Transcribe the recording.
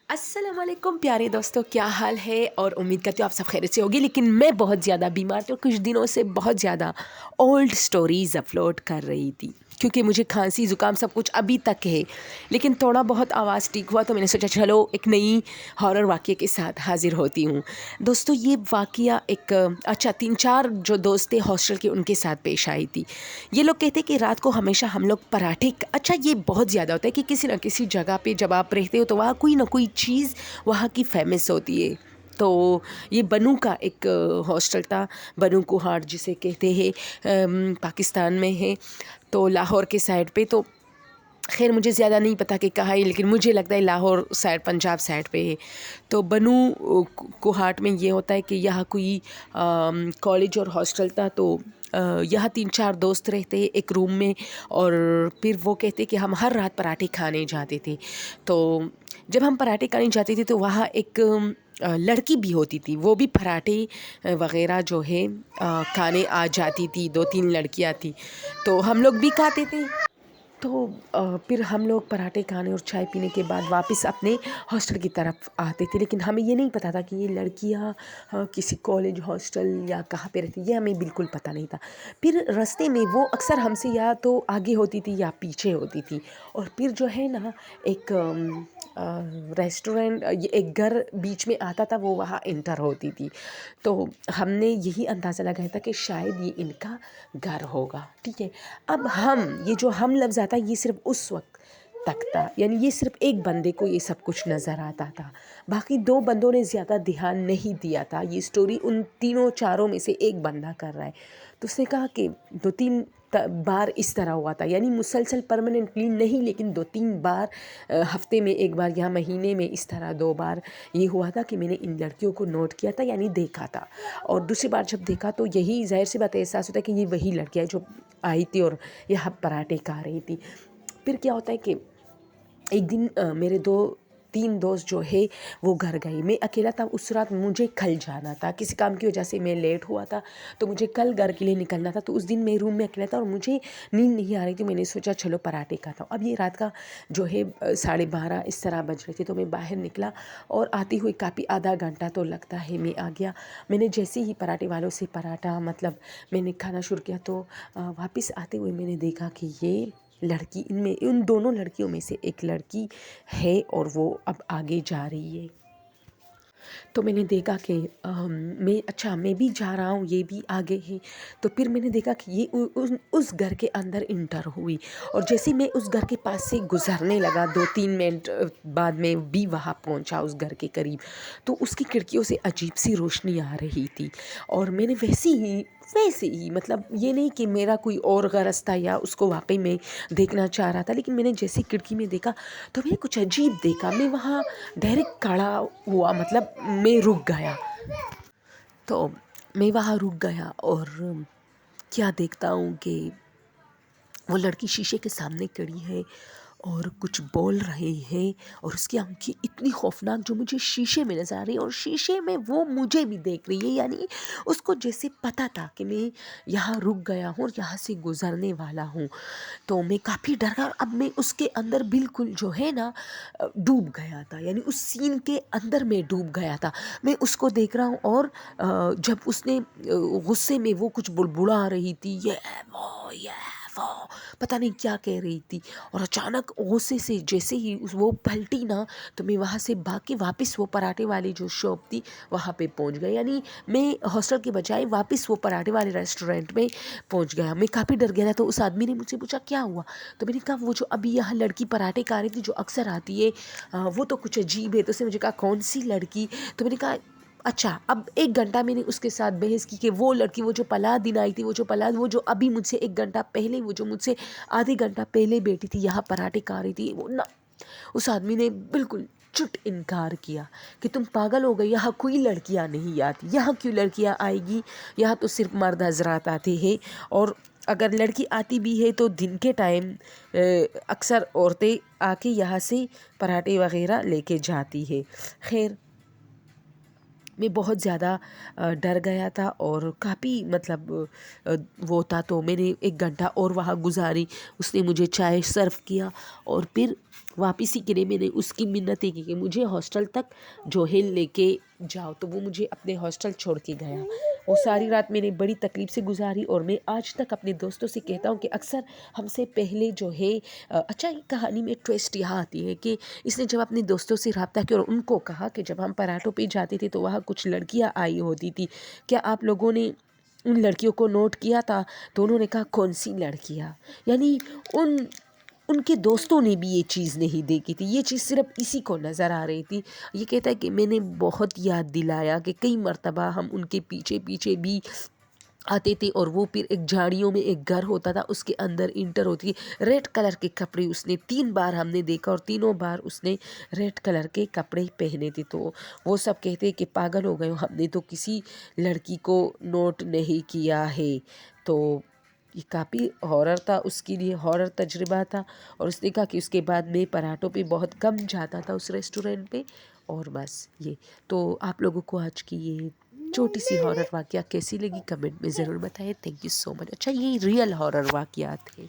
अस्सलाम वालेकुम प्यारे दोस्तों, क्या हाल है। और उम्मीद करती हूँ आप सब खैरियत से होगी। लेकिन मैं बहुत ज़्यादा बीमार थी और कुछ दिनों से बहुत ज़्यादा ओल्ड स्टोरीज़ अपलोड कर रही थी, क्योंकि मुझे खांसी ज़ुकाम सब कुछ अभी तक है। लेकिन थोड़ा बहुत आवाज़ ठीक हुआ तो मैंने सोचा चलो एक नई हॉरर वाक़ये के साथ हाज़िर होती हूँ। दोस्तों ये वाक़या एक 3-4 जो दोस्त थे हॉस्टल के, उनके साथ पेश आई थी। ये लोग कहते कि रात को हमेशा हम लोग पराठे ये बहुत ज़्यादा होता है कि किसी न किसी जगह पे जब आप रहते हो तो वहाँ कोई ना कोई चीज़ वहाँ की फेमस होती है। तो ये बनू का एक हॉस्टल था, बनू कुहाट जिसे कहते हैं, पाकिस्तान में है, तो लाहौर के साइड पे। तो खैर मुझे ज़्यादा नहीं पता कि कहाँ है, लेकिन मुझे लगता है लाहौर साइड, पंजाब साइड पे है। तो बनू कुहाट में ये होता है कि यहाँ कोई कॉलेज और हॉस्टल था। तो यहाँ 3-4 दोस्त रहते एक रूम में, और फिर वो कहते कि हम हर रात पराठे खाने जाते थे। तो जब हम पराठे खाने जाते थे तो वहाँ एक लड़की भी होती थी, वो भी पराठे वग़ैरह जो है खाने आ जाती थी। 2-3 लड़कियाँ थी, तो हम लोग भी खाते थे। तो फिर हम लोग पराठे खाने और चाय पीने के बाद वापस अपने हॉस्टल की तरफ आते थे। लेकिन हमें ये नहीं पता था कि ये लड़कियाँ किसी कॉलेज हॉस्टल या कहाँ पे रहती, ये हमें बिल्कुल पता नहीं था। फिर रास्ते में वो अक्सर हमसे या तो आगे होती थी या पीछे होती थी। और फिर जो है ना, एक रेस्टोरेंट, ये एक घर बीच में आता था, वो वहाँ एंटर होती थी। तो हमने यही अंदाज़ा लगाया था कि शायद ये इनका घर होगा, ठीक है। अब ये जो हम लफ्ज़ आता, ये सिर्फ उस वक्त तक था, यानी ये सिर्फ एक बंदे को ये सब कुछ नज़र आता था। बाकी 2 बंदों ने ज़्यादा ध्यान नहीं दिया था। ये स्टोरी उन तीनों चारों में से एक बंदा कर रहा है। तो उसने कहा कि 2-3 बार इस तरह हुआ था, यानी मुसलसल परमानेंटली नहीं, लेकिन 2-3 बार हफ्ते में एक बार या महीने में इस तरह 2 बार ये हुआ था कि मैंने इन लड़कियों को नोट किया था, यानी देखा था। और दूसरी बार जब देखा तो यही ज़ाहिर सी बात है, एहसास होता है कि ये वही लड़कियाँ जो आई थी और यहाँ पराठे खा रही थी। फिर क्या होता है कि एक दिन मेरे 2-3 दोस्त जो है वो घर गए, मैं अकेला था उस रात। मुझे कल जाना था, किसी काम की वजह से मैं लेट हुआ था, तो मुझे कल घर के लिए निकलना था। तो उस दिन मैं रूम में अकेला था और मुझे नींद नहीं आ रही थी। मैंने सोचा चलो पराठे खाता हूँ। अब ये रात का जो है 12:30 इस तरह बज रहे थे। तो मैं बाहर निकला और आते हुए काफ़ी आधा घंटा तो लगता है मैं आ गया। मैंने जैसे ही पराठे वालों से पराठा मैंने खाना शुरू किया, तो वापस आते हुए मैंने देखा कि ये लड़की, इनमें उन दोनों लड़कियों में से एक लड़की है और वो अब आगे जा रही है। तो मैंने देखा कि मैं भी जा रहा हूँ, ये भी आगे है। तो फिर मैंने देखा कि ये उस घर के अंदर इंटर हुई, और जैसे मैं उस घर के पास से गुजरने लगा, 2-3 मिनट बाद में भी वहाँ पहुँचा उस घर के करीब। तो उसकी खिड़कियों से अजीब सी रोशनी आ रही थी, और मैंने वैसे ही ये नहीं कि मेरा कोई और गरज था या उसको वाकई में देखना चाह रहा था, लेकिन मैंने जैसे खिड़की में देखा तो मैंने कुछ अजीब देखा। मैं वहाँ डायरेक्ट खड़ा हुआ, मैं रुक गया। तो मैं वहाँ रुक गया और क्या देखता हूँ कि वो लड़की शीशे के सामने खड़ी है और कुछ बोल रहे हैं, और उसकी आंखें इतनी खौफनाक जो मुझे शीशे में नज़र आ रही है, और शीशे में वो मुझे भी देख रही है। यानी उसको जैसे पता था कि मैं यहाँ रुक गया हूँ और यहाँ से गुज़रने वाला हूँ। तो मैं काफ़ी डर गया। अब मैं उसके अंदर बिल्कुल जो है ना डूब गया था, यानी उस सीन के अंदर मैं डूब गया था। मैं उसको देख रहा हूँ, और जब उसने गुस्से में वो कुछ बुड़बुड़ा रही थी, ये वो पता नहीं क्या कह रही थी, और अचानक गुस्से से जैसे ही वो पलटी ना, तो मैं वहाँ से भाग के वापस वो पराठे वाली जो शॉप थी वहाँ पे पहुँच गया। यानी मैं हॉस्टल के बजाय वापस वो पराठे वाले रेस्टोरेंट में पहुँच गया। मैं काफ़ी डर गया था। तो उस आदमी ने मुझसे पूछा क्या हुआ, तो मैंने कहा वो जो अभी यहाँ लड़की पराठे खा रही थी जो अक्सर आती है, वो तो कुछ अजीब है। तो उसने मुझे कहा कौन सी लड़की, तो मैंने कहा अच्छा। अब 1 घंटा मैंने उसके साथ बहस की कि वो लड़की, वो जो पला दिन आई थी, वो जो अभी मुझसे 1 घंटा पहले, वो जो मुझसे आधे घंटा पहले बैठी थी यहाँ पराठे खा रही थी, वो ना। उस आदमी ने बिल्कुल चुट इनकार किया कि तुम पागल हो गई, यहाँ कोई लड़कियाँ नहीं आती, यहाँ क्यों लड़कियाँ आएगी, यहाँ तो सिर्फ मर्द हजरात आते हैं, और अगर लड़की आती भी है तो दिन के टाइम अक्सर औरतें आके यहाँ से पराठे वगैरह लेके जाती है। खैर میں بہت زیادہ ڈر گیا تھا اور کافی مطلب وہ تھا، تو میں نے 1 گھنٹہ اور وہاں گزاری. اس نے مجھے چائے سرو کیا اور پھر واپسی کے لیے میں نے اس کی منتیں کی کہ مجھے ہاسٹل تک جو ہے لے کے جاؤ، تو وہ مجھے اپنے ہاسٹل چھوڑ کے گیا. وہ ساری رات میں نے بڑی تکلیف سے گزاری اور میں آج تک اپنے دوستوں سے کہتا ہوں کہ اکثر ہم سے پہلے جو ہے اچھا ایک کہانی میں ٹویسٹ یہاں آتی ہے کہ اس نے جب اپنے دوستوں سے رابطہ کیا اور ان کو کہا کہ جب ہم پراٹھوں پہ جاتے تھے تو وہاں کچھ لڑکیاں آئی ہوتی تھی، کیا آپ لوگوں نے ان لڑکیوں کو نوٹ کیا تھا؟ تو انہوں نے کہا کون سی لڑکیاں؟ یعنی ان کے دوستوں نے بھی یہ چیز نہیں دیکھی تھی، یہ چیز صرف اسی کو نظر آ رہی تھی. یہ کہتا ہے کہ میں نے بہت یاد دلایا کہ کئی مرتبہ ہم ان کے پیچھے پیچھے بھی آتے تھے اور وہ پھر ایک جھاڑیوں میں ایک گھر ہوتا تھا، اس کے اندر انٹر ہوتی تھی. ریڈ کلر کے کپڑے اس نے 3 بار ہم نے دیکھا اور تینوں بار اس نے ریڈ کلر کے کپڑے پہنے تھے. تو وہ سب کہتے کہ پاگل ہو گئے ہو، ہم نے تو کسی لڑکی کو نوٹ نہیں کیا ہے. تو یہ کافی ہارر تھا، اس کے لیے ہارر تجربہ تھا. اور اس نے کہا کہ اس کے بعد میں پراٹھوں پہ بہت کم جاتا تھا اس ریسٹورینٹ پہ. اور بس یہ تو آپ لوگوں کو آج کی یہ چھوٹی سی ہارر واقعہ کیسی لگی کمنٹ میں ضرور بتائیں. تھینک یو سو مچ. اچھا یہ ریئل ہارر واقعات ہیں.